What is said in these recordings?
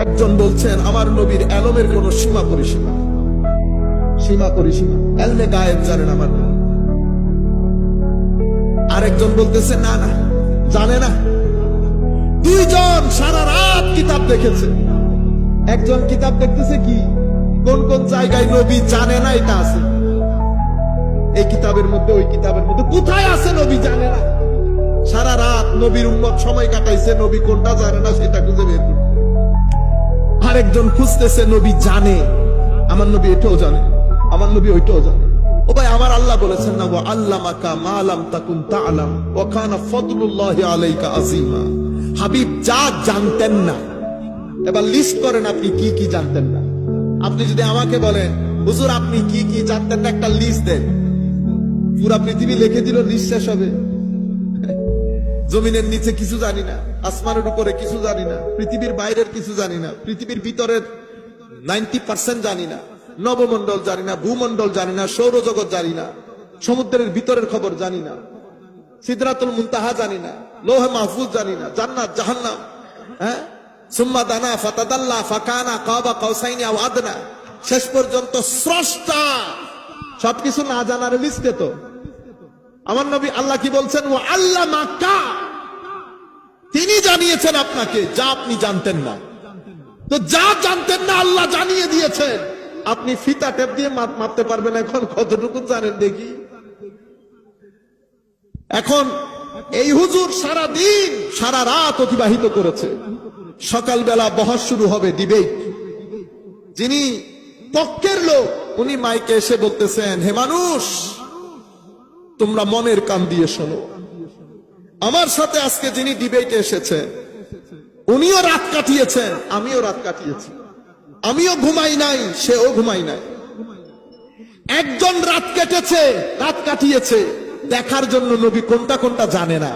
একজন বলছেন আমার নবীর এলমের কোন সীমা পরিসীমা এলমে গায়েব জানেন আমার নবী। আরেকজন বলতেছে না না জানে না। দুইজন সারা রাত কিতাব দেখেছে। একজন কিতাব দেখতেছে কি কোন কোন জায়গায় নবী জানে না এটা আছে, এই কিতাবের মধ্যে ওই কিতাবের মধ্যে কোথায় আছে নবী জানে না। সারা রাত নবীর উম্মত সময় কাটাইছে, নবী কোনটা জানে না সেটা খুঁজে বের করতে। আরেকজন খুঁজতেছে নবী জানে, আমার নবী এটাও জানে, আমার নবী ওইটাও জানে। ও ভাই, আমার আল্লাহ বলেছেন না, ওয়া আল্লামাকা মা লাম তাকুন তা'লাম ওয়া কানা ফাদলুল্লাহি আলাইকা আযীমা। হাবিব যা জানতেন না, এবার লিস্ট করেন আপনি কি কি জানতেন না। আপনি যদি আমাকে বলেন হুজুর আপনি কি কি জানতেন না, একটা লিস্ট দেন, পুরা পৃথিবী লিখে দিল, লিস্ট শেষ হবে। জমিনের নিচে কিছু জানি না, আসমানের উপরে কিছু জানি না, পৃথিবীর বাইরের কিছু জানি না, পৃথিবীর ভিতরের 90% জানি না, নবমণ্ডল জানি না, ভূমণ্ডল জানি না, সৌরজগৎ জানি না, সমুদ্রের ভিতরের খবর জানি না, সিদরাতুল মুনতাহা জানি না, লৌহে মাহফুজ জানি না, জান্নাত জাহান্নাম, হ্যাঁ, সুম্মা দানা ফাতাদাল্লা ফাকানা কাবা কাউসাইনি আও আদনা, শেষ পর্যন্ত স্রষ্টা সবকিছু না জানার লিস্টে তো আমার নবী আল্লাহ কি বলছেন, ও আল্লাহ মাকা, তিনি জানিয়েছেন আপনাকে যা আপনি জানতেন না। তো যা জানতেন না আল্লাহ জানিয়ে দিয়েছেন, আপনি ফিতা টেপ দিয়ে মাপতে পারবেন এখন কতটুকু জানেন দেখি। এখন এই হুজুর সারা দিন সারা রাত অতিবাহিত করেছে, সকালবেলা বহস শুরু হবে, ডিবেট। যিনি পক্ষের লোক উনি মাইকে এসে বলতেছেন, হে মানুষ তোমরা মনের কান দিয়ে শোনো, আমার সাথে আজকে যিনি ডিবেটে এসেছেন উনিও রাত কাটিয়েছেন, আমিও রাত কাটিয়েছি, আমিও ঘুমাই নাই, সেও ঘুমাই নাই। একজন রাত কেটেছে, রাত কাটিয়েছে দেখার জন্য নবী কোনটা কোনটা জানে না,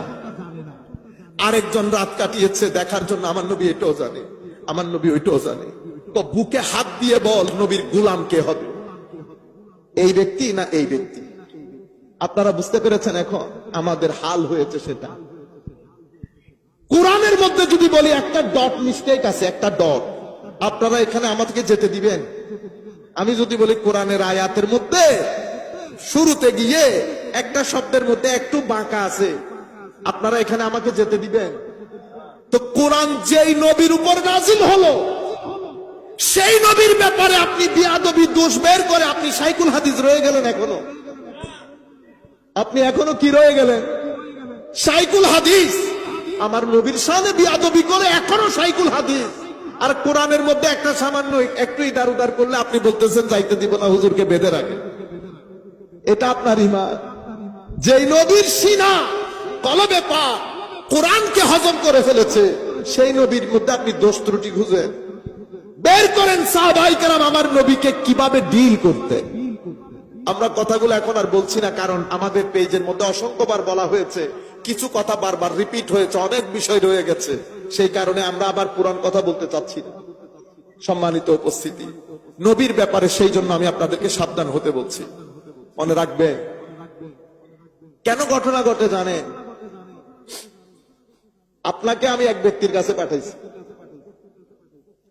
আরেকজন রাত কাটিয়েছে দেখার জন্য আমার নবী এটাও জানে, আমার নবী ওইটাও জানে। তো বুকে হাত দিয়ে বল নবীর গোলাম কে হবে, এই ব্যক্তি না এই ব্যক্তি? আপনারা বুঝতে পেরেছেন এখন আমাদের হাল হয়েছে সেটা। কোরআনের মধ্যে যদি বলি একটা ডট মিস্টেক আছে, একটা ডট, আপনারা এখানে আমাদেরকে যেতে দিবেন? আমি যদি বলি কোরআনের আয়াতের মধ্যে শুরুতে গিয়ে একটা শব্দের মধ্যে একটু বাঁকা আছে, আপনারা এখানে আমাকে যেতে দিবেন? তো কোরআন যেই নবীর উপর নাজিল হলো সেই নবীর ব্যাপারে আপনি বিয়াদবি দোষ বের করে আপনি শাইখুল হাদিস রয়ে গেলেন। এখনো আপনি এখনো কি রয়ে গেলেন? শাইখুল হাদিস। আমার নবীর শানে বিয়াদবি করে এখনো শাইখুল হাদিস। আর কোরআনের মধ্যে একটা সামান্য একটু ইদার উদার করলে আপনি বলতেছেন যাইতে দিব না, হুজুরকে বেঁধে রাখে। এটা আপনার ঈমান। যেই নবীর সিনা কলবে পা কোরআনকে হজম করে ফেলেছে সেই নবীর মধ্যে আপনি দোষ ত্রুটি খুঁজেন? বের করেন সাহাবায়ে কেরাম আমার নবীকে কিভাবে ডিল করতে। আমরা কথাগুলো এখন আর বলছি না, কারণ আমাদের পেজের মধ্যে অসংখ্যবার বলা হয়েছে, কিছু কথা বারবার রিপিট হয়েছে, অনেক বিষয় রয়ে গেছে, সেই কারণে আমরা আবার পুরান কথা বলতে চাচ্ছি না। সম্মানিত উপস্থিতি, নবীর ব্যাপারে সেই জন্য আমি আপনাদেরকে সাবধান হতে বলছি। মনে রাখবেন কেন ঘটনা ঘটে জানেন? আপনাকে আমি এক ব্যক্তির কাছে পাঠাইছি,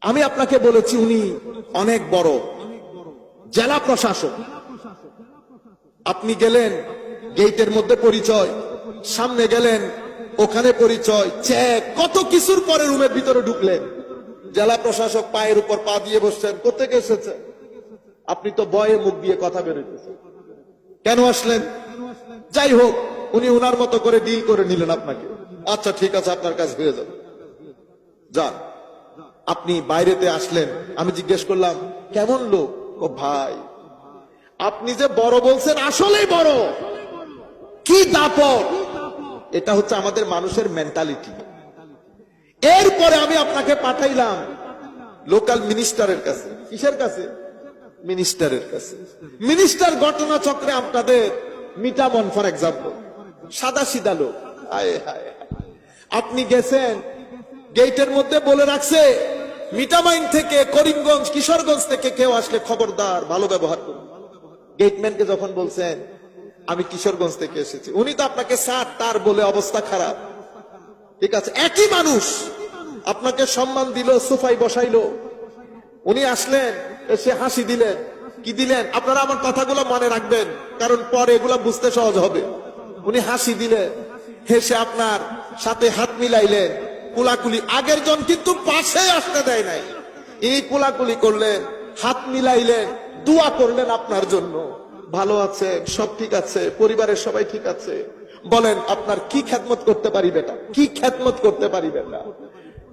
আমি আপনাকে বলেছি উনি অনেক বড় জেলা প্রশাসক। আপনি গেলেন গেটের মধ্যে পরিচয়, সামনে গেলেন ওখানে পরিচয়, চেক, কত কিছুর পরে রুমের ভিতরে ঢুকলেন, জেলা প্রশাসক পায়ের উপর পা দিয়ে বসছেন। কোথেকে এসেছেন? আপনি তো বয়ে মুখ দিয়ে কথা বেরোতেছেন, কেন আসলেন? যাই হোক, উনি উনার মতো করে ডিল করে নিলেন আপনাকে। আচ্ছা ঠিক আছে, আপনার কাজ হয়ে যাবে, যান। আপনি বাইরেতে আসলেন, আমি জিজ্ঞেস করলাম কেমন লোক? ও ভাই আপনি যে বড় বলছেন আসলেই বড়, কি দাপট। এটা হচ্ছে আমাদের মানুষের মেন্টালিটি। এরপরে আমি আপনাকে পাঠাইলাম লোকাল মিনিস্টারের কাছে। কিসের কাছে? মিনিস্টারের কাছে। মিনিস্টার ঘটনা চক্রে আপনাদের মিটামন ফর এক্সাম্পল, সাদা সিধা লোক। আপনি গেছেন, গেটের মধ্যে বলে রাখছে মিটামাইন থেকে, করিমগঞ্জ, কিশোরগঞ্জ থেকে কেউ আসলে খবরদার ভালো ব্যবহার করুন। গেটম্যানকে যখন বলছেন আমি কিশোরগঞ্জ থেকে এসেছি, উনি তো আপনাকে স্যার তার বলে অবস্থা খারাপ। ঠিক আছে, একই মানুষ আপনাকে সম্মান দিল, সোফায় বসাইলো, উনি আসলেন, এসে হাসি দিলেন, কি দিলেন? আপনারা আমার কথাগুলো মনে রাখবেন, কারণ পরে এগুলা বুঝতে সহজ হবে। উনি হাসি দিলেন, হেসে আপনার সাথে হাত মিলাইলেন, কুলাকুলি। আগের জন কিন্তু পাশে আসতে দেয় নাই, এই কুলাকুলি করলেন, হাত মিলাইলেন, দোয়া করলেন আপনার জন্য। ভালো আছে, সব ঠিক আছে, পরিবারের সবাই ঠিক আছে, বলেন আপনার কি খেদমত করতে পারি বেটা, কি খেদমত করতে পারি বেটা?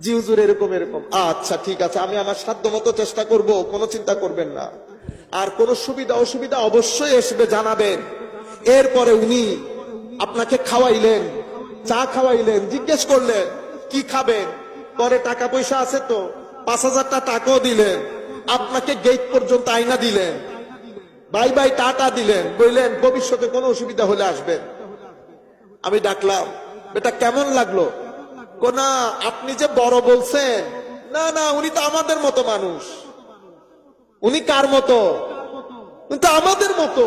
জি হুজুর এরকম এরকম। আচ্ছা ঠিক আছে, আমি আমার সাধ্য মতো চেষ্টা করব, কোনো চিন্তা করবেন না। আর কোনো সুবিধা অসুবিধা অবশ্যই আসবে, জানাবেন। এরপরে উনি আপনাকে খাওয়াইলেন, চা খাওয়াইলেন, জিজ্ঞেস করলেন কি খাবেন, পরে টাকা পয়সা আছে তো 5,000 টাকাও দিলেন, আপনাকে গেট পর্যন্ত আইনা দিলেন, বাই বাই টাটা দিলেন, বললেন ভবিষ্যতে কোনো অসুবিধা হলে আসবেন। আমি ডাকলাম, বেটা কেমন লাগলো? না আপনি যে বড় বলছেন, না না উনি তো আমাদের মতো মানুষ। উনি কার মতো? উনি তো আমাদের মতো।